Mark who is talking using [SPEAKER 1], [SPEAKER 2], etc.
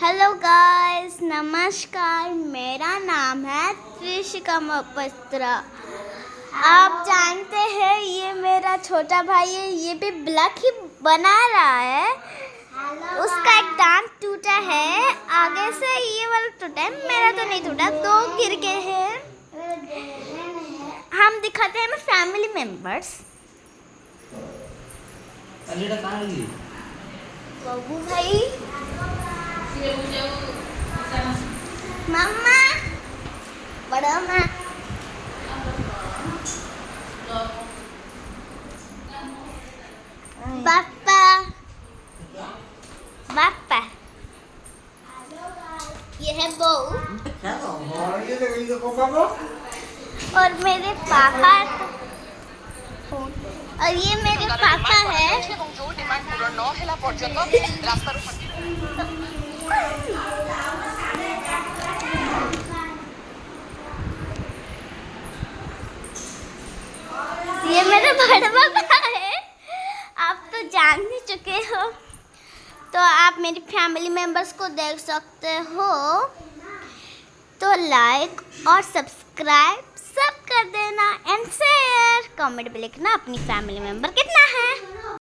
[SPEAKER 1] Hello guys, नमस्कार। मेरा नाम है त्रिशिका मोहपात्रा। आप जानते हैं ये मेरा छोटा भाई है, ये भी ब्लॉक ही बना रहा है। उसका एक दांत टूटा है, आगे से ये वाला टूटा है, मेरा तो नहीं टूटा, दो गिर गए हैं। हम दिखाते हैं फैमिली मेंबर्स। बाबू भाई, मम्मा, बड़ा माँ, पापा, पापा, ये है बहू और मेरे पापा, और ये मेरे पापा है। ये मेरे बड़े पापा है। आप तो जान ही चुके हो, तो आप मेरी फैमिली मेंबर्स को देख सकते हो। तो लाइक और सब्सक्राइब सब कर देना एंड शेयर। कमेंट में लिखना अपनी फैमिली मेंबर कितना है।